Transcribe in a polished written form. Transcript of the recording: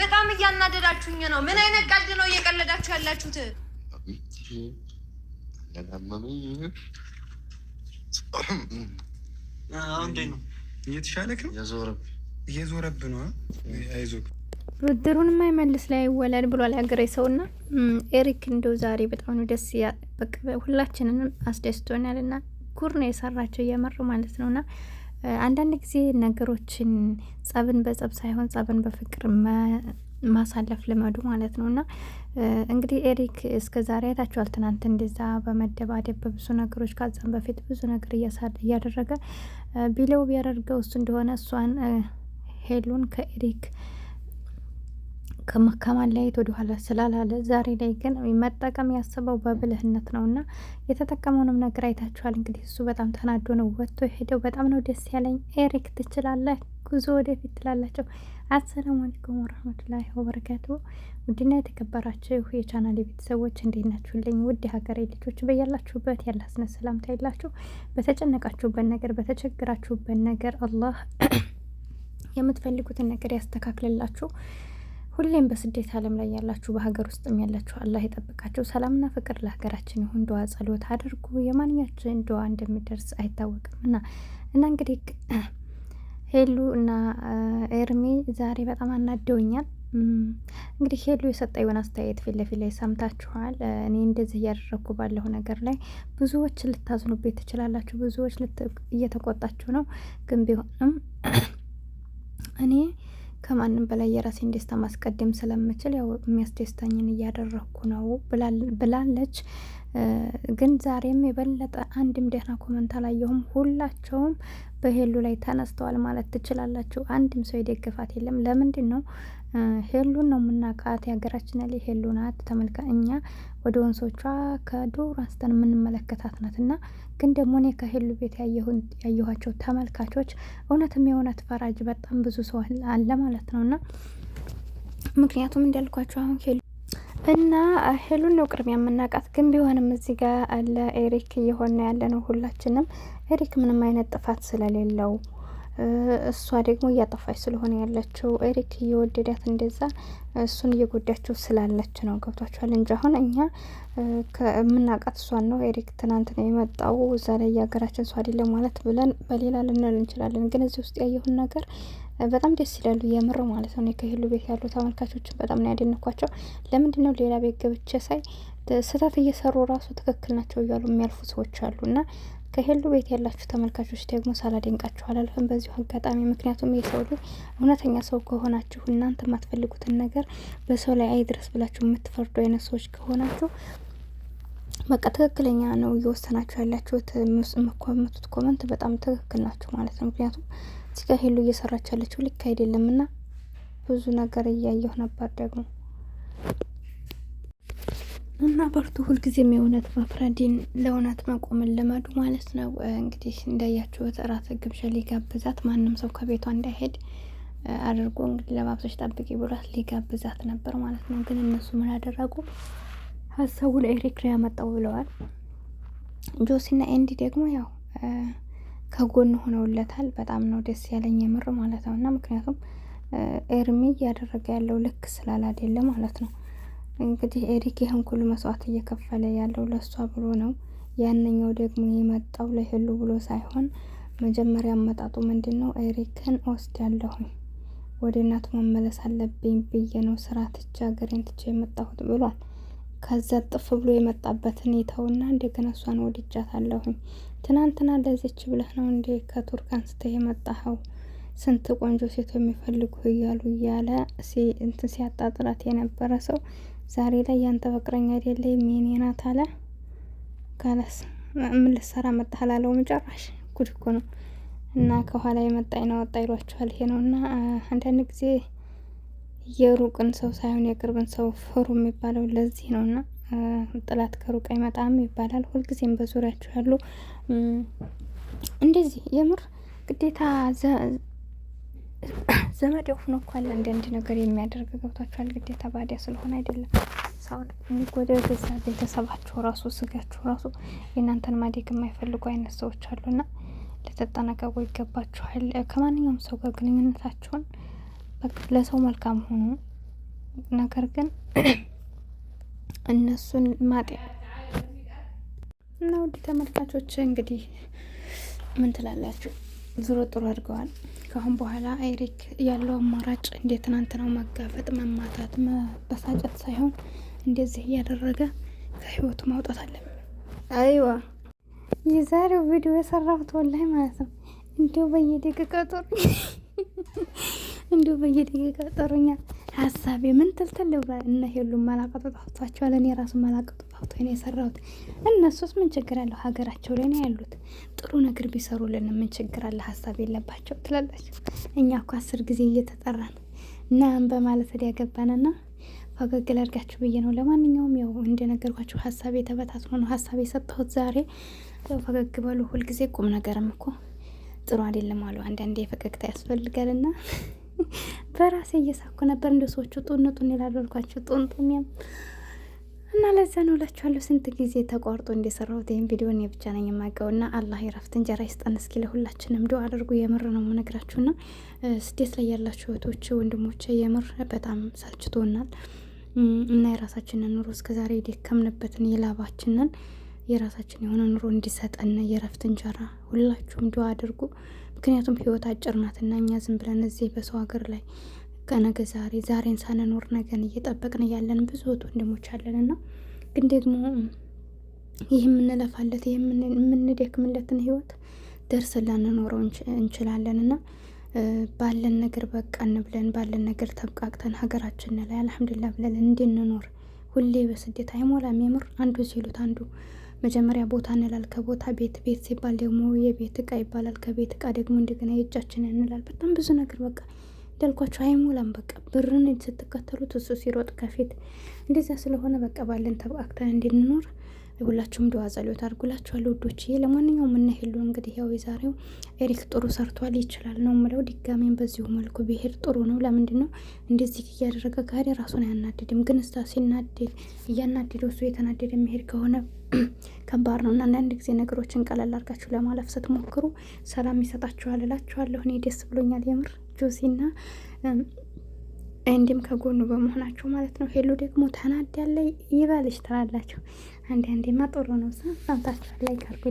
በጣም እያናደዳችሁኝ ነው። ምን አይነት ቀልድ ነው እየቀለዳችሁ ያላችሁት? እንዴት ነው? እየተሻለክ ነው? እየዞረብ ነው። አይዞህ ብድሩን የማይመልስ ላይ ይወለድ ብሏል ያገሬ ሰውና ኤሪክ እንደው ዛሬ በጣም ነው ደስ በቃ ሁላችንንም አስደስቶናልና ጉር ነው የሰራቸው እየመሩ ማለት ነውና አንዳንድ ጊዜ ነገሮችን ጸብን በጸብ ሳይሆን ጸብን በፍቅር ማሳለፍ ልመዱ ማለት ነውና እንግዲህ ኤሪክ እስከ ዛሬ አይታችኋል። ትናንት እንደዛ በመደባደብ በብዙ ነገሮች ከዛም በፊት ብዙ ነገር እያደረገ ቢለው ቢያደርገው እሱ እንደሆነ እሷን ሄሉን ከኤሪክ ከማለያየት ወደ ኋላ ስላላለ ዛሬ ላይ ግን መጠቀም ያሰበው በብልህነት ነውና የተጠቀመውንም ነገር አይታችኋል። እንግዲህ እሱ በጣም ተናዶ ነው ወጥቶ ሄደው። በጣም ነው ደስ ያለኝ። ኤሪክ ትችላለህ፣ ጉዞ ወደፊት ትላላቸው። አሰላሙ አለይኩም ወራህመቱላሂ ወበረካቱ። ውድና የተከበራችሁ የቻናሌ ቤተሰቦች እንዴት ናችሁልኝ? ውድ ሀገሬ ልጆች በያላችሁበት ያላስነ ሰላምታ ይላችሁ። በተጨነቃችሁበት ነገር በተቸግራችሁበት ነገር አላህ የምትፈልጉትን ነገር ያስተካክልላችሁ። ሁሌም በስደት ዓለም ላይ ያላችሁ በሀገር ውስጥም ያላችሁ አላህ ይጠብቃችሁ። ሰላምና ፍቅር ለሀገራችን ይሁን። ዱዓ ጸሎት አድርጉ። የማንኛችን ዱዓ እንደሚደርስ አይታወቅም እና እንግዲህ ሄሉ እና ኤርሚ ዛሬ በጣም አናደውኛል። እንግዲህ ሄሉ የሰጠውን አስተያየት ፊት ለፊት ላይ ሰምታችኋል። እኔ እንደዚህ እያደረግኩ ባለሁ ነገር ላይ ብዙዎች ልታዝኑበት ትችላላችሁ፣ ብዙዎች እየተቆጣችሁ ነው። ግን ቢሆንም እኔ ከማንም በላይ የራሴን ደስታ ማስቀደም ስለምችል ያው የሚያስደስተኝን እያደረግኩ ነው ብላለች። ግን ዛሬም የበለጠ አንድም ደህና ኮመንት አላየሁም። ሁላቸውም በሄሉ ላይ ተነስተዋል ማለት ትችላላችሁ። አንድም ሰው የደገፋት የለም። ለምንድን ነው? ሄሉን ነው የምናውቃት። የሀገራችን ላይ ሄሉ ናት። ተመልካ እኛ ወደ ወንሶቿ ከዱር አንስተን የምንመለከታት ናት። እና ግን ደግሞ እኔ ከሄሉ ቤት ያየኋቸው ተመልካቾች እውነትም የእውነት ፈራጅ በጣም ብዙ ሰው አለ ማለት ነው። እና ምክንያቱም እንዳልኳቸው አሁን ሄሉን ነው ቅድሚያ የምናውቃት። ግን ቢሆንም እዚህ ጋር አለ ኤሪክ እየሆነ ያለ ነው ሁላችንም። ኤሪክ ምንም አይነት ጥፋት ስለሌለው እሷ ደግሞ እያጠፋች ስለሆነ ያለችው ኤሪክ እየወደዳት እንደዛ እሱን እየጎዳችው ስላለች ነው። ገብቷችኋል? እንጂ አሁን እኛ የምናውቃት እሷን ነው። ኤሪክ ትናንት ነው የመጣው። እዛ ላይ የሀገራችን ሰው አይደለም ማለት ብለን በሌላ ልንል እንችላለን። ግን እዚህ ውስጥ ያየሁን ነገር በጣም ደስ ይላሉ የምር ማለት ነው። ከሄሉ ቤት ያሉ ተመልካቾችን በጣም ነው ያደነኳቸው። ለምንድን ነው ሌላ ቤት ገብቼ ሳይ ስህተት እየሰሩ ራሱ ትክክል ናቸው እያሉ የሚያልፉ ሰዎች አሉ። እና ከሄሉ ቤት ያላችሁ ተመልካቾች ደግሞ ሳላደንቃችሁ አላልፍም በዚሁ አጋጣሚ። ምክንያቱም የሰው ልጅ እውነተኛ ሰው ከሆናችሁ እናንተ የማትፈልጉትን ነገር በሰው ላይ አይድረስ ብላችሁ የምትፈርዱ አይነት ሰዎች ከሆናችሁ በቃ ትክክለኛ ነው እየወሰናችሁ ያላችሁት። የምትኮመቱት ኮመንት በጣም ትክክል ናችሁ ማለት ነው። ምክንያቱም እዚህ ጋር ሄሉ እየሰራች ያለችው ልክ አይደለም እና ብዙ ነገር እያየሁ ነበር ደግሞ እና በርቱ። ሁልጊዜም የእውነት መፍረድን ለእውነት መቆምን ልመዱ ማለት ነው። እንግዲህ እንዳያችሁት እራት ግብዣ ሊጋብዛት ማንም ሰው ከቤቷ እንዳይሄድ አድርጎ እንግዲህ ለባብሶች ጠብቂ ብሏት ሊጋብዛት ነበር ማለት ነው። ግን እነሱ ምን አደረጉ? ሀሳቡን ኤሪክ ላይ ያመጣው ብለዋል። ጆሲና ኤንዲ ደግሞ ያው ከጎን ሆነውለታል። በጣም ነው ደስ ያለኝ የምር ማለት ነው። እና ምክንያቱም ኤርሚ እያደረገ ያለው ልክ ስላላደለ ማለት ነው። እንግዲህ ኤሪክ ይህን ሁሉ መስዋዕት እየከፈለ ያለው ለሷ ብሎ ነው። ያንኛው ደግሞ የመጣው ለሄሉ ብሎ ሳይሆን መጀመሪያ አመጣጡ ምንድን ነው? ኤሪክን ወስድ ያለሁኝ ወደ እናቱ መመለስ አለብኝ ብዬ ነው ስራ ትቼ ሀገሬን ትቼ የመጣሁት ብሏል። ከዛ ጥፍ ብሎ የመጣበትን ይተውና እንደገና እሷን ወድጃት አለሁኝ። ትናንትና ለዚች ብለህ ነው እንዴ ከቱርክ አንስተህ የመጣኸው? ስንት ቆንጆ ሴት የሚፈልጉ እያለ እንትን ሲያጣጥላት የነበረ ሰው ዛሬ ላይ ያንተ ፍቅረኛ አይደለ የኔ ናት አለ። ካላስ ምን ልትሰራ መጣህ አላለው። መጨረሻ ጉድ እኮ ነው። እና ከኋላ የመጣኝ ነው ወጣ ይሏችኋል። ይሄ ነው። እና አንዳንድ ጊዜ የሩቅን ሰው ሳይሆን የቅርብን ሰው ፍሩ የሚባለው ለዚህ ነው። እና ጥላት ከሩቅ አይመጣም ይባላል። ሁልጊዜም በዙሪያችሁ ያሉ እንደዚህ የምር ግዴታ ዘመድ ሆኖ እኮ አለ አንዳንድ ነገር የሚያደርግ ገብቷችኋል። ግዴታ ባዲያ ስለሆነ አይደለም ሰውን የሚጎዳ ገዛ ቤተሰባችሁ ራሱ ስጋችሁ ራሱ የእናንተን ማደግ የማይፈልጉ አይነት ሰዎች አሉና ልትጠነቀቁ ይገባችኋል። ከማንኛውም ሰው ጋር ግንኙነታችሁን በቃ ለሰው መልካም ሆኑ። ነገር ግን እነሱን ማጤ እና ውድ ተመልካቾች እንግዲህ ምን ትላላችሁ? ዙሮ ጥሩ አድርገዋል። ከአሁን በኋላ ኤሪክ ያለው አማራጭ እንደ ትናንትናው መጋፈጥ፣ መማታት፣ መበሳጨት ሳይሆን እንደዚህ እያደረገ ከህይወቱ ማውጣት አለብን። አይዋ የዛሬው ቪዲዮ የሰራሁት ወላሂ ማለት ነው እንዲሁ በየደቂቃ ጠሩኛል። ሀሳቤ ምን ትልትል ብሏል። እነ ሄሉም መላቀጡ ጠፍቷቸዋል። እኔ ራሱ መላቀጡ ጠፍቶ ነው የሰራሁት። እነሱስ ምን ችግር አለው? ሀገራቸው ላይ ነው ያሉት። ጥሩ ነገር ቢሰሩልን ምን ችግር አለ? ሀሳብ የለባቸው ትላላችሁ። እኛ እኮ 10 ጊዜ እየተጠራን ናም በማለት ያገባንና ፈገግ ላድርጋችሁ ብዬ ነው። ለማንኛውም ያው እንደነገርኳችሁ ሀሳቤ ተበታትኖ ነው ሀሳቤ የሰጠሁት ዛሬ። ያው ፈገግ በሉ። ሁልጊዜ ቁም ነገርም እኮ ጥሩ አይደለም አሉ። አንዳንዴ ፈገግታ ያስፈልጋልና በራሴ እየሳኩ ነበር። እንደ ሰዎቹ ጡንጡን ይላልኳቸው ጡንጡን እና ለዛ ነው እላችኋለሁ። ስንት ጊዜ ተቋርጦ እንደሰራሁት ይሄን ቪዲዮ እኔ ብቻ ነኝ የማውቀውና አላህ የረፍት እንጀራ ይስጠን። እስኪ ለሁላችንም ዱአ አድርጉ። የምር ነው የምነግራችሁና ስደት ላይ ያላችሁ እህቶች ወንድሞቼ የምር በጣም ሰልችቶናል እና የራሳችንን ኑሮ እስከዛሬ የደከምንበትን የላባችንን የራሳችን የሆነ ኑሮ እንዲሰጠን የረፍት እንጀራ ሁላችሁም ዱአ አድርጉ። ምክንያቱም ህይወት አጭር ናትና እኛ ዝም ብለን እዚህ በሰው ሀገር ላይ ከነገ ዛሬን ሳንኖር ነገን እየጠበቅን ያለን ብዙ ወንድሞች አለንና ግን ደግሞ ይህ የምንለፋለት ይህ የምንደክምለትን ህይወት ደርሰን ላንኖረው እንችላለንና ባለን ነገር በቃን ብለን ባለን ነገር ተብቃቅተን ሀገራችን ላይ አልሐምዱሊላህ ብለን እንድንኖር ሁሌ በስደት አይሞላም። የምር አንዱ ሲሉት አንዱ መጀመሪያ ቦታ እንላል። ከቦታ ቤት ሲባል ደግሞ የቤት እቃ ይባላል። ከቤት እቃ ደግሞ እንደገና የእጃችን እንላል። በጣም ብዙ ነገር በቃ እንዳልኳቸው አይሞላም። በቃ ብርን ስትከተሉት እሱ ሲሮጥ ከፊት እንደዚያ ስለሆነ በቃ ባለን ተብቃቅተን እንድንኖር ሁላችሁም ዱአ ጸሎት አድርጉላችኋለሁ ውዶች። ለማንኛውም እና ሄሉ እንግዲህ ያው የዛሬው ኤሪክ ጥሩ ሰርቷል ይችላል ነው የምለው። ድጋሜን በዚሁ መልኩ ቢሄድ ጥሩ ነው። ለምንድን ነው እንደዚህ እያደረገ ከሄደ ራሱን አያናድድም። ግን እስታ ሲናደድ እያናደደው እሱ የተናደደ የሚሄድ ከሆነ ከባድ ነው እና አንዳንድ ጊዜ ነገሮችን ቀለል አድርጋችሁ ለማለፍ ስትሞክሩ ሰላም ይሰጣችኋል እላችኋለሁ። እኔ ደስ ብሎኛል የምር ጆሲና እንዲም ከጎኑ በመሆናቸው ማለት ነው። ሄሉ ደግሞ ተናዳለ ይባልሽ ትላላችሁ። አንዴማ ጥሩ ነው። ሰምታችኋል ላይ ካርጉ